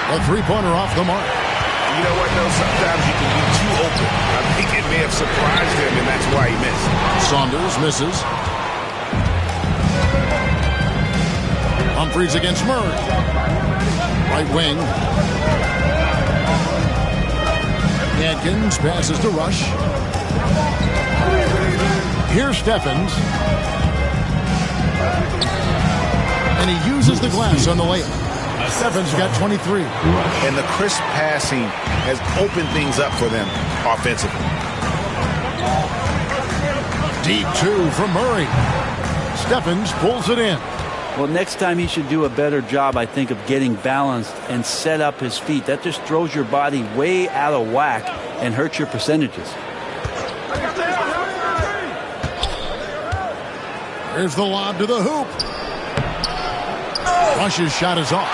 A three-pointer off the mark. You know what, though? Sometimes you can be too open. I think it may have surprised him, and that's why he missed. Saunders misses. Humphries against Murray. Right wing. Atkins passes to Rush. Here's Stephens. And he uses the glass on the layup. Stephens got 23. And the crisp passing has opened things up for them offensively. Deep two from Murray. Stephens pulls it in. Well, next time he should do a better job, I think, of getting balanced and set up his feet. That just throws your body way out of whack and hurts your percentages. Here's the lob to the hoop. Rush's shot is off.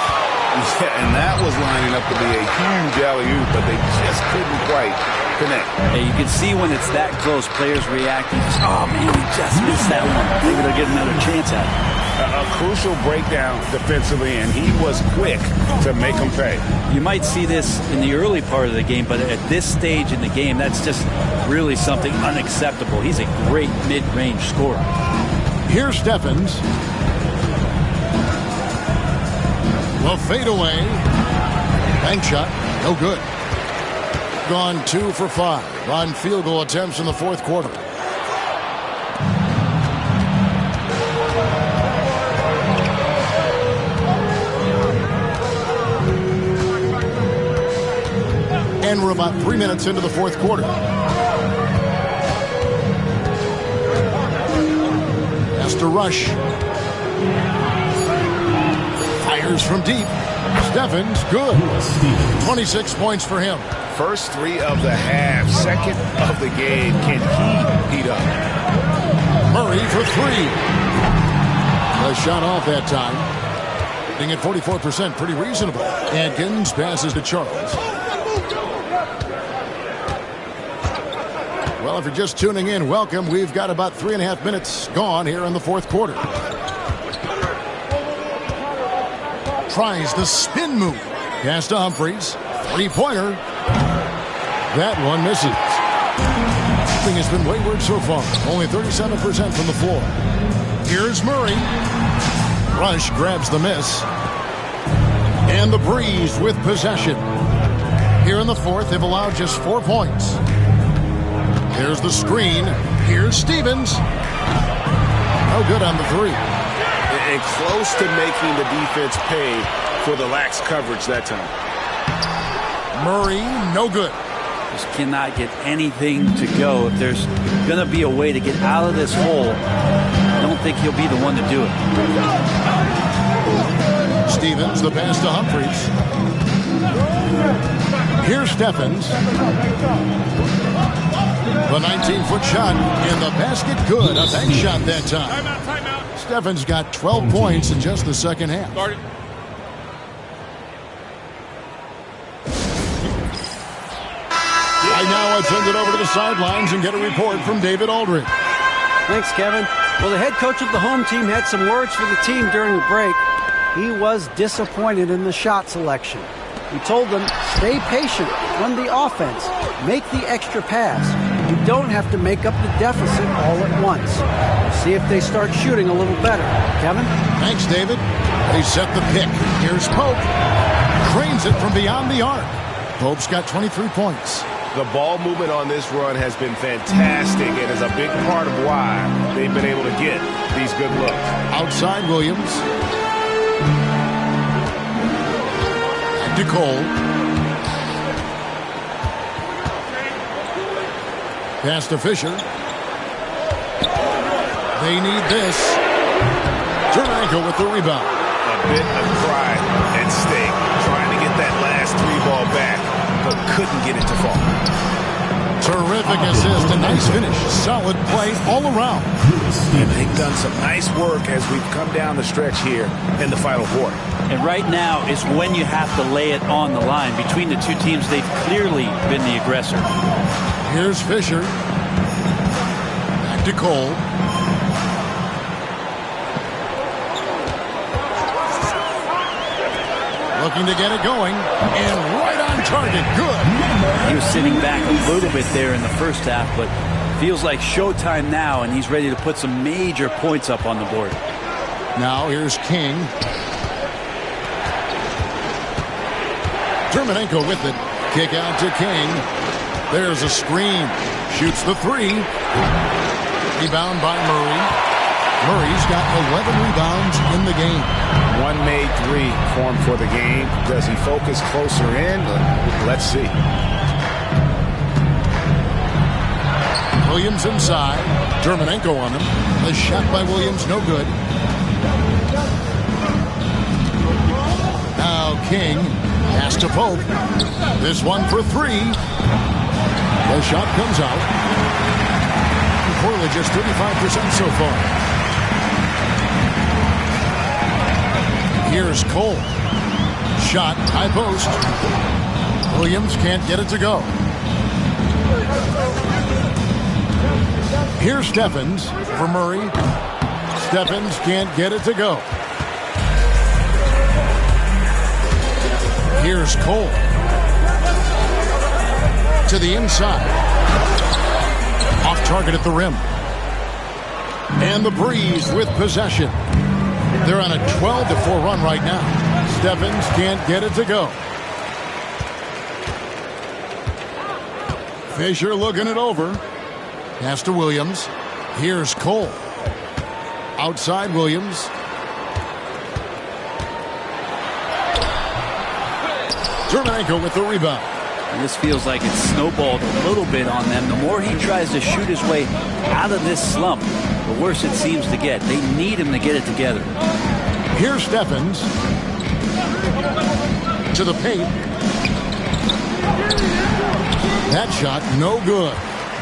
Yeah, and that was lining up to be a huge alley-oop, but they just couldn't quite connect. Hey, you can see when it's that close, players reacting. Oh, man, we just missed that one. Maybe they'll get another chance at it. A crucial breakdown defensively, and he was quick to make them pay. You might see this in the early part of the game, but at this stage in the game, that's just really something unacceptable. He's a great mid-range scorer. Here's Stephens. The fadeaway. Bank shot. No good. Gone 2 for 5 on field goal attempts in the fourth quarter. And we're about 3 minutes into the fourth quarter. Has to rush. Fires from deep. Stephens, good. 26 points for him. First 3 of the half, second of the game. Can he heat up? Murray for 3. A shot off that time. Being at 44%, pretty reasonable. Atkins passes to Charles. Well, if you're just tuning in, welcome. We've got about 3.5 minutes gone here in the fourth quarter. Tries the spin move. Pass to Humphries. Three-pointer. That one misses. Thing has been wayward so far. Only 37% from the floor. Here's Murray. Rush grabs the miss. And the Breeze with possession. Here in the fourth, they've allowed just 4 points. Here's the screen. Here's Stevens. No good on the 3. And close to making the defense pay for the lax coverage that time. Murray, no good. Just cannot get anything to go. If there's going to be a way to get out of this hole, I don't think he'll be the one to do it. Stevens, the pass to Humphries. Here's Stephens. The 19-foot shot in the basket, good. A bank shot that time. Timeout. Stephens got 12 points in just the second half. Started. Right now, I'll send it over to the sidelines and get a report from David Aldridge. Thanks, Kevin. Well, the head coach of the home team had some words for the team during the break. He was disappointed in the shot selection. He told them, stay patient, run the offense, make the extra pass. You don't have to make up the deficit all at once. See if they start shooting a little better. Kevin? Thanks, David. They set the pick. Here's Pope. Cranes it from beyond the arc. Pope's got 23 points. The ball movement on this run has been fantastic and is a big part of why they've been able to get these good looks. Outside Williams. Back to Cole. Pass to Fisher. They need this. Turnanko with the rebound. A bit of pride at stake, trying to get that last 3 ball back, but couldn't get it to fall. Terrific assist, a nice finish. Solid play all around. And they've done some nice work as we've come down the stretch here in the final quarter. And right now is when you have to lay it on the line. Between the two teams, they've clearly been the aggressor. Here's Fisher. Back to Cole. Looking to get it going, and right on target. Good. He was sitting back a little bit there in the first half, but feels like showtime now, and he's ready to put some major points up on the board. Now here's King. Terminenko with it. Kick out to King. There's a screen. Shoots the three. Rebound by Murray. Murray's got 11 rebounds in the game. One made three for him for the game. Does he focus closer in? Let's see. Williams inside. Terminenko on him. The shot by Williams, no good. Now King. Pass to Pope. This one for three. The shot comes out. Poorly, just 35% so far. Here's Cole. Shot, high post. Williams can't get it to go. Here's Stephens for Murray. Stephens can't get it to go. Here's Cole. To the inside. Off target at the rim. And the Breeze with possession. They're on a 12-4 run right now. Stephens can't get it to go. Fisher looking it over. Pass to Williams. Here's Cole. Outside Williams. Terminenko with the rebound. And this feels like it's snowballed a little bit on them. The more he tries to shoot his way out of this slump, the worse it seems to get. They need him to get it together. Here's Stephens. To the paint. That shot, no good.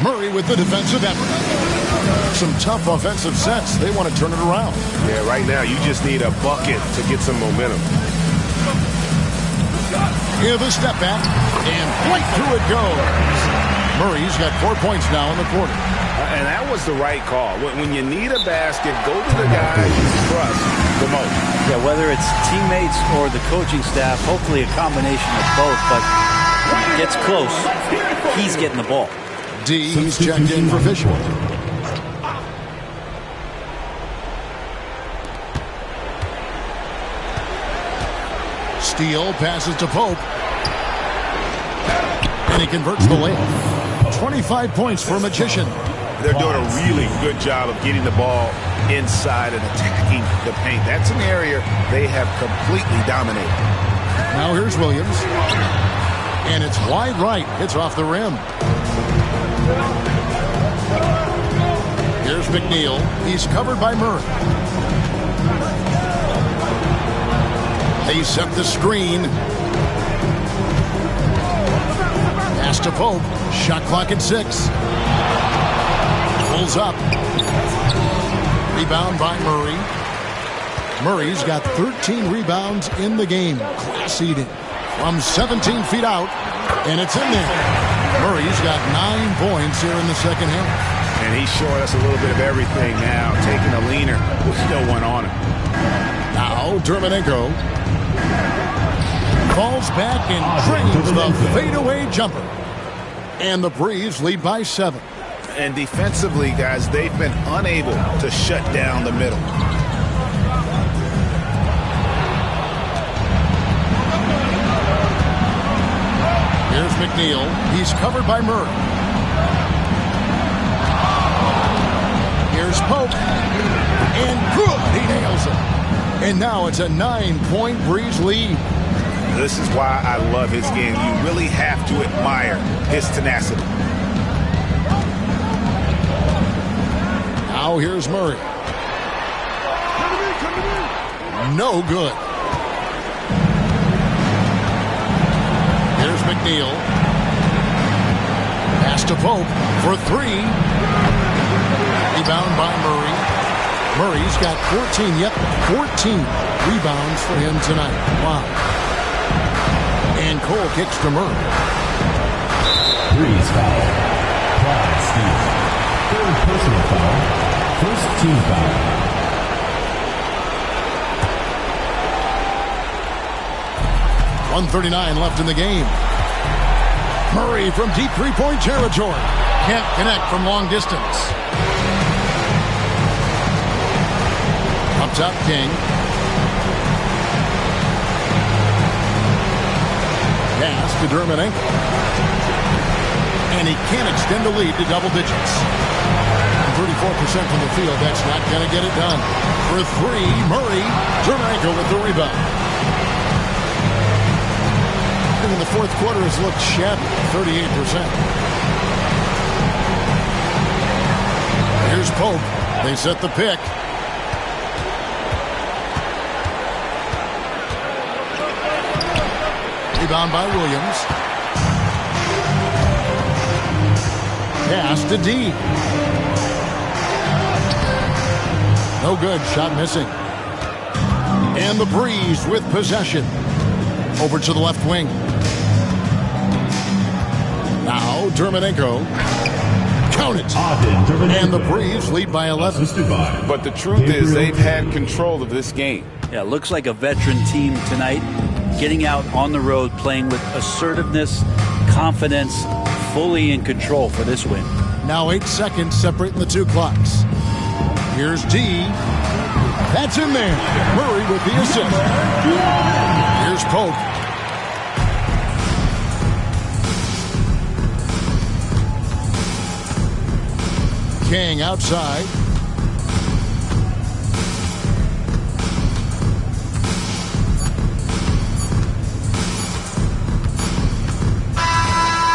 Murray with the defensive effort. Some tough offensive sets. They want to turn it around. Yeah, right now you just need a bucket to get some momentum. Here the step back, and right through it goes. Murray's got 4 points now in the quarter. And that was the right call. When you need a basket, go to the guy you trust the most. Yeah, whether it's teammates or the coaching staff, hopefully a combination of both, but when it gets close, he's getting the ball. D's checked in for Fisher. Steele passes to Pope. And he converts the layup. 25 points for Magician. They're doing a really good job of getting the ball inside and attacking the paint. That's an area they have completely dominated. Now here's Williams. And it's wide right. It's off the rim. Here's McNeil. He's covered by Murray. They set the screen. Pass to Pope. Shot clock at 6. Pulls up. Rebound by Murray. Murray's got 13 rebounds in the game. Class eating. From 17 feet out. And it's in there. Murray's got 9 points here in the second half. And he's showing us a little bit of everything now. Taking a leaner with no one on him. Now Terminenko falls back and drains the fadeaway jumper. And the Breeze lead by 7. And defensively, guys, they've been unable to shut down the middle. Here's McNeil. He's covered by Murray. Here's Pope. And good. He nails it. And now it's a 9-point Breeze lead. This is why I love his game. You really have to admire his tenacity. Now here's Murray. No good. Here's McNeil. Pass to to Pope for three. Rebound by Murray. Murray's got 14. Yep, 14 rebounds for him tonight. Wow. And Cole kicks to Murray. Three's foul. Clyde steals. Third personal foul. First team foul. .139 left in the game. Murray from deep three-point territory. Can't connect from long distance. Up top, King. Pass to Dermanenko. And he can't extend the lead to double digits. 34% from the field. That's not going to get it done. For three, Murray. Dermanenko with the rebound. In the fourth quarter has looked shabby, 38%. Here's Pope. They set the pick. Rebound by Williams. Pass to D. No good. Shot missing. And the Breeze with possession. Over to the left wing. Now Dermanenko. Count it. And the Breeze lead by 11. But the truth is they've had control of this game. Yeah, looks like a veteran team tonight. Getting out on the road, playing with assertiveness, confidence, fully in control for this win. Now 8 seconds separating the two clocks. Here's D. That's in there. Murray with the assist. Here's Pope. King outside.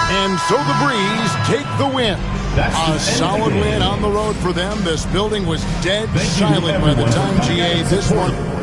And so the Breeze take the win. A solid win on the road for them. This building was dead silent by the time GA this one